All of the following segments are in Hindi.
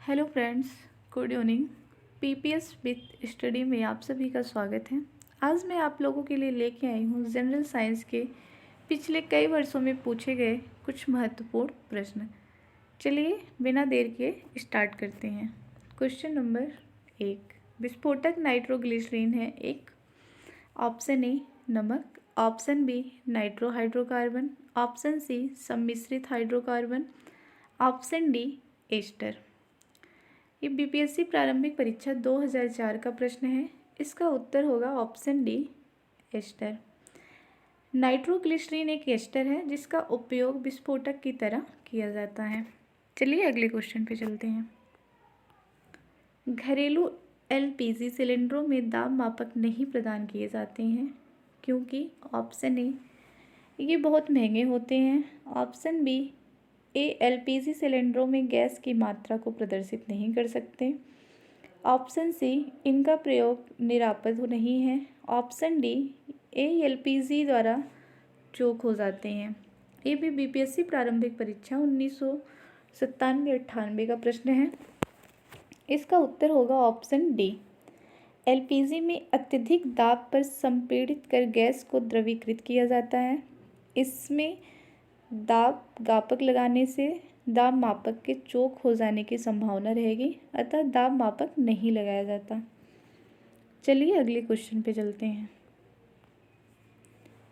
Hello friends, good evening. PPS with study में आप सभी का स्वागत है। आज मैं आप लोगों के लिए लेके आई हूँ जनरल साइंस के पिछले कई वर्षों में पूछे गए कुछ महत्वपूर्ण प्रश्न। चलिए बिना देर के स्टार्ट करते हैं। क्वेश्चन नंबर 1, विस्फोटक नाइट्रोग्लिसरीन है एक। ऑप्शन ए नमक, option B nitrohydrocarbon, option C सम्मिश्रित हाइड्रोकार्बन, ऑप्शन डी एस्टर। ये बीपीएससी प्रारंभिक परीक्षा 2004 का प्रश्न है। इसका उत्तर होगा ऑप्शन डी एस्टर। नाइट्रोग्लिसरीन एक एस्टर है जिसका उपयोग विस्फोटक की तरह किया जाता है। चलिए अगले क्वेश्चन पे चलते हैं। घरेलू एलपीजी सिलेंडरों में दाब मापक नहीं प्रदान किए जाते हैं क्योंकि ऑप्शन ए ये बहुत महंगे होते हैं, ऑप्शन बी एलपीजी सिलेंडरों में गैस की मात्रा को प्रदर्शित नहीं कर सकते, ऑप्शन सी इनका प्रयोग निरापद नहीं है, ऑप्शन डी एलपीजी द्वारा चोक हो जाते हैं। ये भी बीपीएससी प्रारंभिक परीक्षा 1997-98 का प्रश्न है। इसका उत्तर होगा ऑप्शन डी। एलपीजी में अत्यधिक दाब पर संपीड़ित कर गैस को द्रवीकृत किया जाता है। इसमें दाब गापक लगाने से दाब मापक के चोक हो जाने की संभावना रहेगी, अतः दाब मापक नहीं लगाया जाता। चलिए अगले क्वेश्चन पे चलते हैं।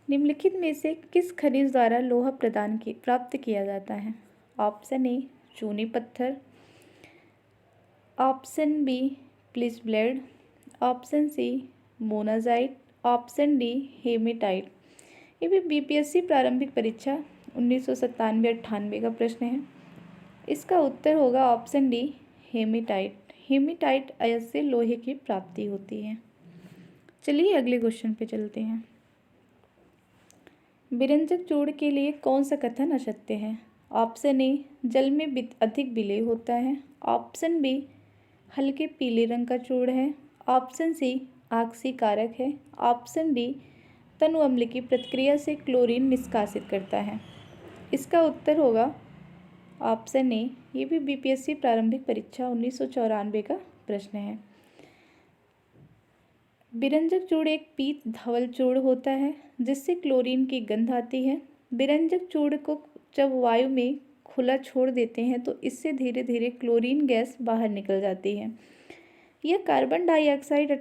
निम्नलिखित में से किस खनिज द्वारा लोहा प्राप्त किया जाता है? ऑप्शन ए चूनी पत्थर, ऑप्शन बी प्लिस ब्लेड, option C monazite, option D hematite. ये भी बीपीएससी प्रारंभिक परीक्षा 1997-98 का प्रश्न है। इसका उत्तर होगा ऑप्शन डी हेमेटाइट। हेमेटाइट अयस्क से लोहे की प्राप्ति होती है। चलिए अगले क्वेश्चन पे चलते हैं। विरंजक चूर्ण के लिए कौन सा कथन असत्य है? ऑप्शन ए जल में अधिक विलेय होता है, ऑप्शन बी हल्के पीले रंग का चूर्ण है, ऑप्शन सी आक्सीकारक है, ऑप्शन डी तनु अम्ल की प्रतिक्रिया से क्लोरीन निष्कासित करता है। इसका उत्तर होगा ऑप्शन ए। ये भी बीपीएससी प्रारंभिक परीक्षा 1994 का प्रश्न है। विरंजक चूर्ण एक पीत धवल चूर्ण होता है जिससे क्लोरीन की गंध आती है। विरंजक चूर्ण को जब वायु में खुला छोड़ देते हैं तो इससे धीरे धीरे क्लोरीन गैस बाहर निकल जाती है। यह कार्बन डाइऑक्साइड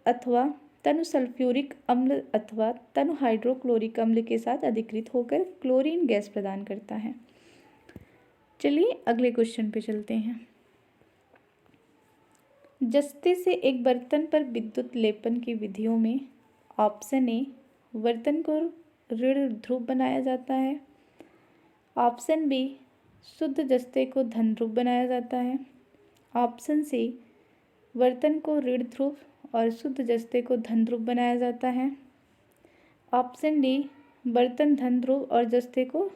अथवा तनु सल्फ्यूरिक अम्ल अथवा तनु हाइड्रोक्लोरिक अम्ल के साथ अधिकृत होकर क्लोरीन गैस प्रदान करता है। चलिए अगले क्वेश्चन पे चलते हैं। जस्ते से एक बर्तन पर विद्युत लेपन की विधियों में ऑप्शन ए बर्तन को ऋण ध्रुव बनाया जाता है, ऑप्शन बी शुद्ध जस्ते को धन ध्रुव बनाया जाता है, ऑप्शन सी बर्तन को ऋण ध्रुव और शुद्ध जस्ते को धन ध्रुव बनाया जाता है, ऑप्शन डी बर्तन धन ध्रुव और जस्ते को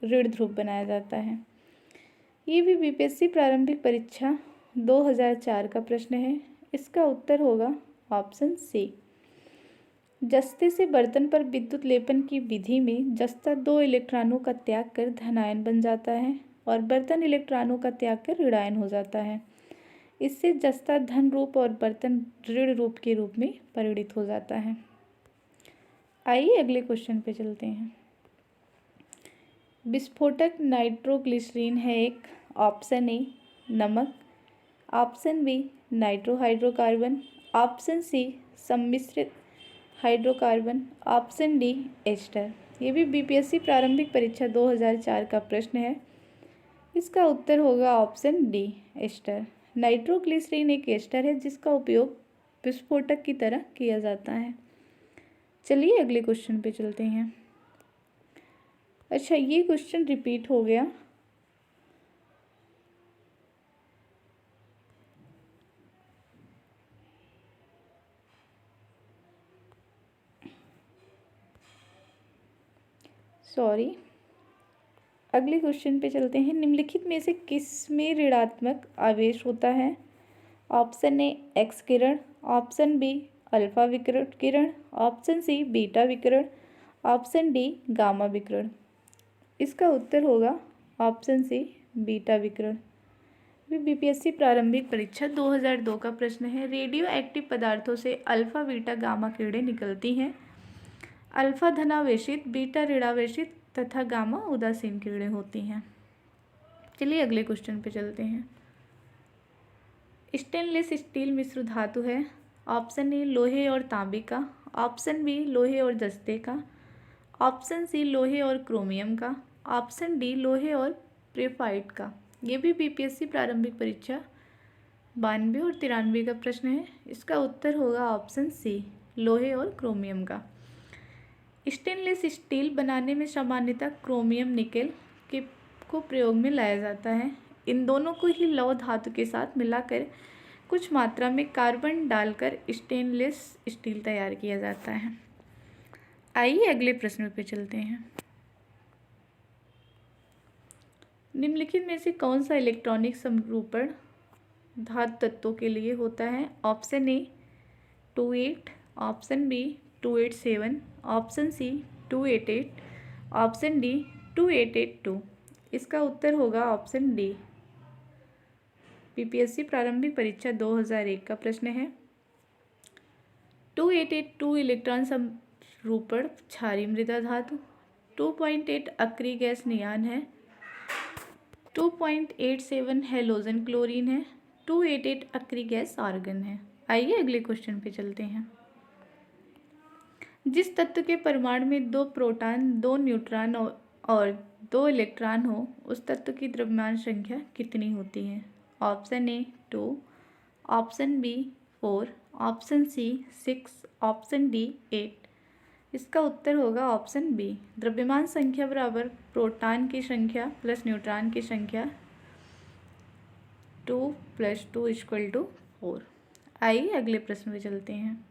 ऋण ध्रुव बनाया जाता है। ये भी बीपीएससी प्रारंभिक परीक्षा 2004 का प्रश्न है। इसका उत्तर होगा ऑप्शन सी। जस्ते से बर्तन पर विद्युत लेपन की विधि में जस्ता 2 इलेक्ट्रॉनों का त्याग कर धनायन बन जाता है और बर्तन इलेक्ट्रॉनों का त्याग कर ऋणायन हो जाता है। इससे जस्ता धन रूप और बर्तन ऋण रूप के रूप में परिणित हो जाता है। आइए अगले क्वेश्चन पे चलते हैं। विस्फोटक नाइट्रोग्लिसरीन है एक। ऑप्शन ए नमक, option B nitrohydrocarbon, option C सम्मिश्रित हाइड्रोकार्बन, ऑप्शन डी एस्टर। ये भी बीपीएससी प्रारंभिक परीक्षा 2004 का प्रश्न है। इसका उत्तर होगा ऑप्शन डी एस्टर। नाइट्रोग्लिसरीन एक एस्टर है जिसका उपयोग विस्फोटक की तरह किया जाता है। चलिए अगले क्वेश्चन पे चलते हैं। अच्छा, ये क्वेश्चन रिपीट हो गया। सॉरी, अगले क्वेश्चन पे चलते हैं। निम्नलिखित में से किस में ऋणात्मक आवेश होता है? ऑप्शन ए एक्स किरण, ऑप्शन बी अल्फा विकिरण किरण, ऑप्शन सी बीटा विकिरण, ऑप्शन डी गामा विकिरण। इसका उत्तर होगा ऑप्शन सी बीटा विकिरण। बीपीएससी प्रारंभिक परीक्षा 2002 का प्रश्न है। रेडियो एक्टिव पदार्थों से अल्फा बीटा गामा किरणें निकलती हैं। अल्फा धनावेशित, बीटा ऋणावेशित तथा गामा उदासीन किरणें होती हैं। चलिए अगले क्वेश्चन पे चलते हैं। स्टेनलेस स्टील मिश्र धातु है। ऑप्शन ए लोहे और तांबे का, ऑप्शन बी लोहे और जस्ते का, ऑप्शन सी लोहे और क्रोमियम का, ऑप्शन डी लोहे और ग्रेफाइट का। ये भी बीपीएससी प्रारंभिक परीक्षा 92 और 93 का प्रश्न है। इसका उत्तर होगा ऑप्शन सी लोहे और क्रोमियम का। स्टेनलेस स्टील बनाने में सामान्यतः क्रोमियम निकेल को प्रयोग में लाया जाता है। इन दोनों को ही लौह धातु के साथ मिलाकर कुछ मात्रा में कार्बन डालकर स्टेनलेस स्टील तैयार किया जाता है। आइए अगले प्रश्न पे चलते हैं। निम्नलिखित में से कौन सा इलेक्ट्रॉनिक समरूपण धातु तत्वों के लिए होता है? Option A 28, option B 287, option C 288, option D 2882। इसका उत्तर होगा ऑप्शन डी। बीपीएससी प्रारंभिक परीक्षा 2001 का प्रश्न है। 2882 इलेक्ट्रॉन समरूपण क्षारीय मृदा धातु, 2.8 अक्रिय गैस नियान है, 2.87 हैलोजन क्लोरीन है, 288 अक्रिय गैस आर्गन है। आइए अगले क्वेश्चन पे चलते हैं। जिस तत्व के परमाणु में 2 प्रोटॉन, 2 न्यूट्रॉन और 2 इलेक्ट्रॉन हो, उस तत्व की द्रव्यमान संख्या कितनी होती है? Option A 2, option B 4, option C 6, option D 8। इसका उत्तर होगा ऑप्शन बी। द्रव्यमान संख्या बराबर प्रोटॉन की संख्या प्लस न्यूट्रॉन की संख्या, 2 + 2 = 4। आइए अगले प्रश्न में चलते हैं।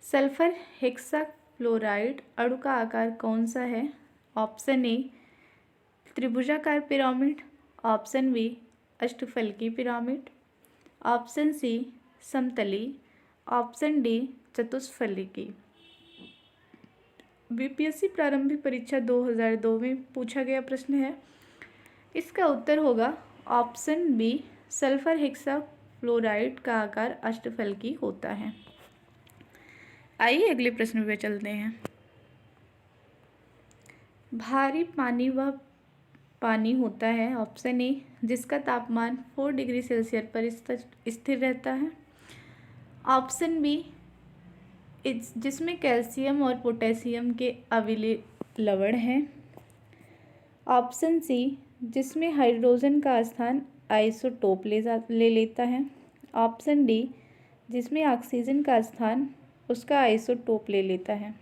सल्फर हेक्साफ्लोराइड अणु का आकार कौन सा है? ऑप्शन ए त्रिभुजाकार पिरामिड, ऑप्शन बी अष्टफलकी पिरामिड, ऑप्शन सी समतली, ऑप्शन डी चतुष्फलकी। बीपीएससी प्रारंभिक परीक्षा 2002 में पूछा गया प्रश्न है। इसका उत्तर होगा ऑप्शन बी। सल्फर हेक्साफ्लोराइड का आकार अष्टफलकी होता है। आइए अगले प्रश्न पे चलते हैं। भारी पानी वह पानी होता है, ऑप्शन ए, जिसका तापमान 4 डिग्री सेल्सियस पर स्थिर रहता है, ऑप्शन बी जिसमें कैल्शियम और पोटेशियम के अम्लीय लवण हैं, ऑप्शन सी जिसमें हाइड्रोजन का स्थान आइसोटोप ले लेता है, ऑप्शन डी जिसमें ऑक्सीजन का स्थान उसका आइसोटोप ले लेता है।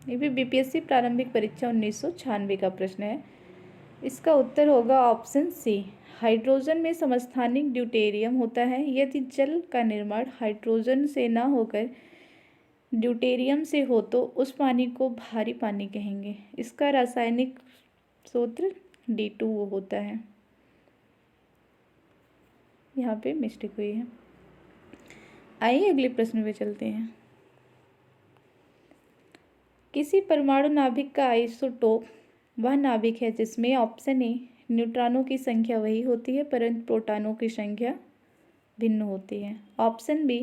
ये भी बीपीएससी प्रारंभिक परीक्षा 1996 का प्रश्न है। इसका उत्तर होगा ऑप्शन सी। हाइड्रोजन में समस्थानिक ड्यूटेरियम होता है। यदि जल का निर्माण हाइड्रोजन से ना होकर ड्यूटेरियम से हो तो उस पानी को भारी पानी कहेंगे। इसका रासायनिक सूत्र D2O होता है। यहाँ पे मिस्टेक हुई है। आइए अगले प्रश्न पे चलते हैं। किसी परमाणु नाभिक का आइसोटोप वह नाभिक है जिसमें ऑप्शन ए न्यूट्रॉनों की संख्या वही होती है परंतु प्रोटॉनों की संख्या भिन्न होती है, ऑप्शन बी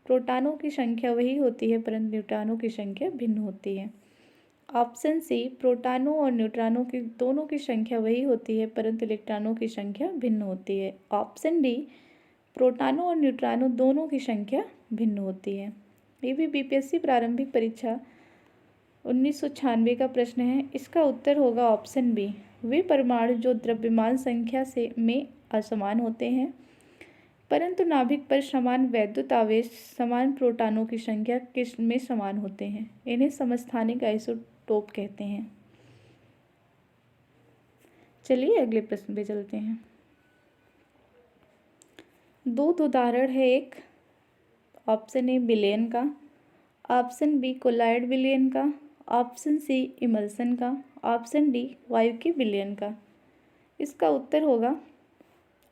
प्रोटॉनों की संख्या वही होती है परंतु न्यूट्रॉनों की संख्या भिन्न होती है, ऑप्शन सी प्रोटॉनों और न्यूट्रॉनों की दोनों की संख्या वही होती है परंतु इलेक्ट्रॉनों की संख्या भिन्न होती है, ऑप्शन डी प्रोटॉनों और न्यूट्रॉनों दोनों की संख्या भिन्न होती है। ये भी बीपीएससी प्रारंभिक परीक्षा 1996 का प्रश्न है। इसका उत्तर होगा ऑप्शन बी। वे परमाणु जो द्रव्यमान संख्या से में असमान होते हैं परंतु नाभिक पर समान वैद्युत आवेश समान प्रोटॉनों की संख्या में समान होते हैं, इन्हें समस्थानिक आइसोटोप कहते हैं। चलिए अगले प्रश्न पे चलते हैं। दो उदाहरण है, एक ऑप्शन ए विलयन का, ऑप्शन बी कोलाइड विलयन का, ऑप्शन सी इमल्सन का, ऑप्शन डी वायु के विलयन का। इसका उत्तर होगा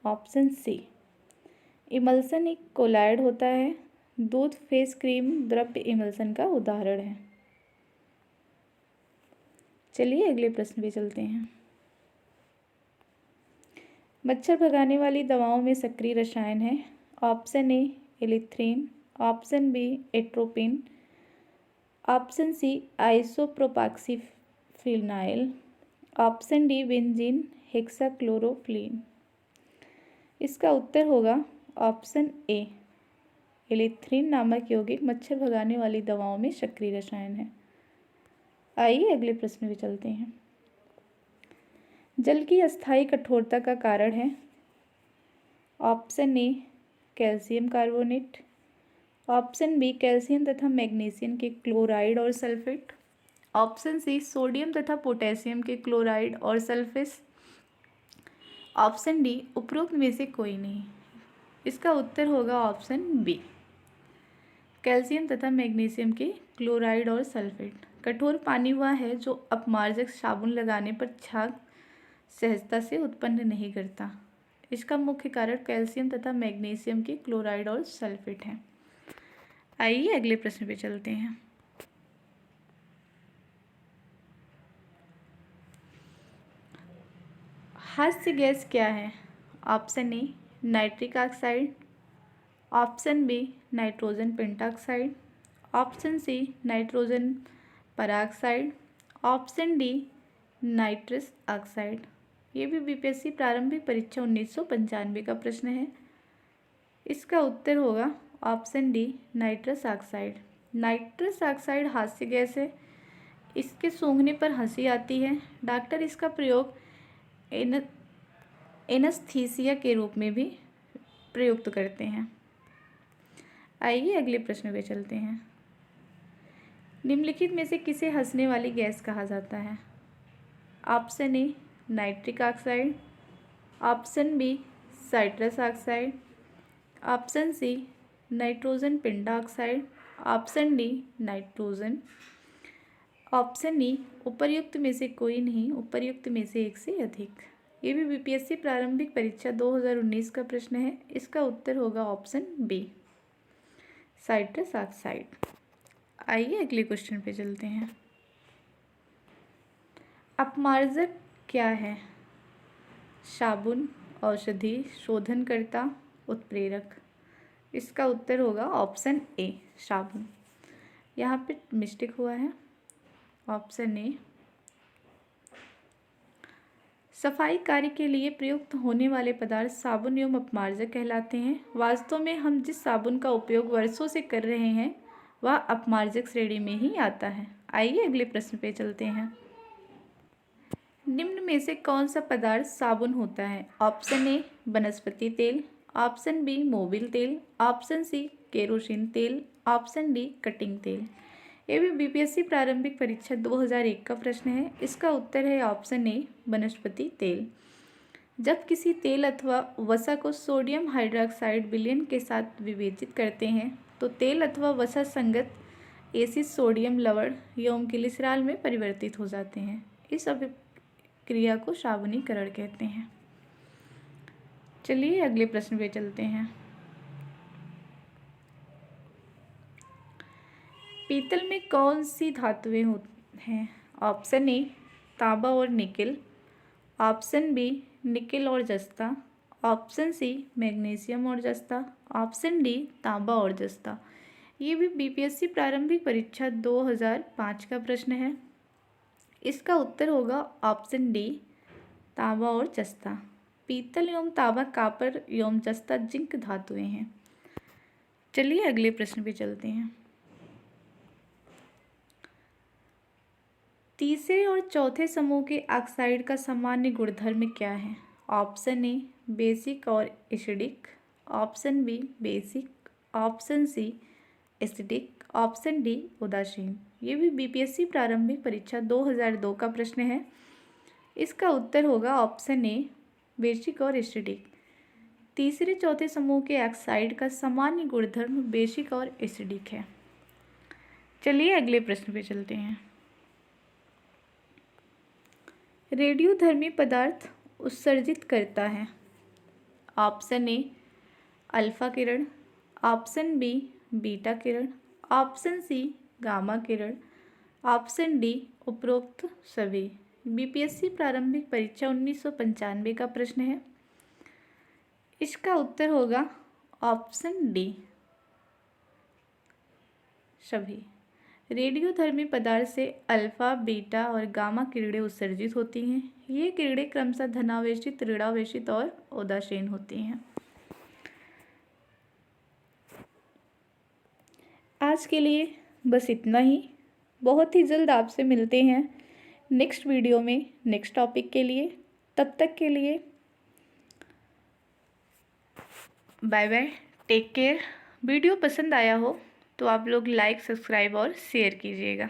ऑप्शन सी। इमल्सन एक कोलाइड होता है। दूध फेस क्रीम द्रव्य इमल्सन का उदाहरण है। चलिए अगले प्रश्न पे चलते हैं। मच्छर भगाने वाली दवाओं में सक्रिय रसायन है। Option A allethrin, option B atropine, option C isopropoxyphenyl, option D benzene hexachloroquine. इसका उत्तर होगा ऑप्शन ए एलिथ्रिन नामक यौगिक मच्छर भगाने वाली दवाओं में सक्रिय रसायन है। आइए अगले प्रश्न में चलते हैं। जल की अस्थायी कठोरता का कारण है। Option A calcium carbonate, option B calcium तथा मैग्नीशियम के क्लोराइड और सल्फेट, ऑप्शन सी सोडियम तथा पोटेशियम के क्लोराइड और सल्फेस, ऑप्शन डी उपरोक्त में से कोई नहीं। इसका उत्तर होगा ऑप्शन बी कैल्शियम तथा मैग्नीशियम के क्लोराइड और सल्फेट। कठोर पानी वह है जो अपमार्जक साबुन लगाने पर झाग सहजता से उत्पन्न नहीं करता। इसका मुख्य कारण कैल्शियम तथा मैग्नीशियम के क्लोराइड और सल्फेट हैं। आइए अगले प्रश्न पे चलते हैं। हास्य गैस क्या है? Option A nitric oxide, option B nitrogen pentoxide, option C nitrogen peroxide, option D nitrous oxide. ये भी बीपीएससी प्रारंभिक परीक्षा 1995 का प्रश्न है। इसका उत्तर होगा option D nitrous oxide. Nitrous oxide हास्य गैस है। इसके सूंघने पर हंसी आती है। डॉक्टर इसका प्रयोग एनेस्थीसिया के रूप में भी प्रयुक्त करते हैं। आइए अगले प्रश्न पे चलते हैं। निम्नलिखित में से किसे हंसने वाली गैस कहा जाता है? Option A nitric oxide, option B citrus oxide, option C nitrogen pentoxide, option D nitrogen, option E उपर्युक्त में से कोई नहीं, उपर्युक्त में से एक से अधिक। ये भी बीपीएससी प्रारंभिक परीक्षा 2019 का प्रश्न है। इसका उत्तर होगा ऑप्शन बी साइट्रस ऑक्साइड। आइए अगले क्वेश्चन पे चलते हैं। अपमार्जक क्या है? साबुन, औषधि, शोधनकर्ता, उत्प्रेरक। इसका उत्तर होगा ऑप्शन ए साबुन। यहाँ पे मिस्टेक हुआ है। ऑप्शन ए। सफाई कार्य के लिए प्रयुक्त होने वाले पदार्थ साबुन एवं अपमार्जक कहलाते हैं। वास्तव में हम जिस साबुन का उपयोग वर्षों से कर रहे हैं वह अपमार्जक श्रेणी में ही आता है। आइए अगले प्रश्न पे चलते हैं। निम्न में से कौन सा पदार्थ साबुन होता है? ऑप्शन ए वनस्पति तेल, ऑप्शन बी मोबिल तेल, ऑप्शन सी केरोसिन तेल, ऑप्शन डी कटिंग तेल। ये भी बीपीएससी प्रारंभिक परीक्षा 2001 का प्रश्न है। इसका उत्तर है ऑप्शन ए वनस्पति तेल। जब किसी तेल अथवा वसा को सोडियम हाइड्रोक्साइड विलयन के साथ विभेदित करते हैं तो तेल अथवा वसा संगत एसिड सोडियम लवण एवं ग्लिसरॉल में परिवर्तित हो जाते हैं। इस अभिक्रिया को साबुनीकरण कहते हैं। चलिए अगले प्रश्न पे चलते हैं। पीतल में कौन सी धातुएं हैं? ऑप्शन ए तांबा और निकेल, ऑप्शन बी निकेल और जस्ता, ऑप्शन सी मैग्नीशियम और जस्ता, ऑप्शन डी तांबा और जस्ता। ये भी बीपीएससी प्रारंभिक परीक्षा 2005 का प्रश्न है। इसका उत्तर होगा ऑप्शन डी तांबा और जस्ता। पीतल एवं तांबा कॉपर एवं जस्ता जिंक धातुएं हैं। चलिए अगले प्रश्न पे चलते हैं। तीसरे और चौथे समूह के ऑक्साइड का सामान्य गुणधर्म क्या है? ऑप्शन ए बेसिक और acidic, option B basic, option C acidic, option D उदासीन। ये भी बीपीएससी प्रारंभिक परीक्षा 2002 का प्रश्न है। इसका उत्तर होगा ऑप्शन ए बेसिक और एसिडिक। तीसरे चौथे समूह के ऑक्साइड का सामान्य गुणधर्म बेसिक और एसिडिक है। चलिए अगले प्रश्न पे चलते हैं। रेडियोधर्मी पदार्थ उत्सर्जित करता है। ऑप्शन ए अल्फा किरण, ऑप्शन बी बीटा किरण, ऑप्शन सी गामा किरण, ऑप्शन डी उपरोक्त सभी। बीपीएससी प्रारंभिक परीक्षा 1995 का प्रश्न है। इसका उत्तर होगा ऑप्शन डी, सभी। रेडियोधर्मी पदार्थ से अल्फा, बीटा और गामा किरणें उत्सर्जित होती हैं। ये किरणें क्रमशः धनावेशित, ऋणावेशित और उदासीन होती हैं। आज के लिए बस इतना ही। बहुत ही जल्द आपसे मिलते हैं नेक्स्ट वीडियो में नेक्स्ट टॉपिक के लिए। तब तक के लिए bye bye, take care. Video पसंद आया हो तो आप लोग लाइक, सब्सक्राइब और शेयर कीजिएगा।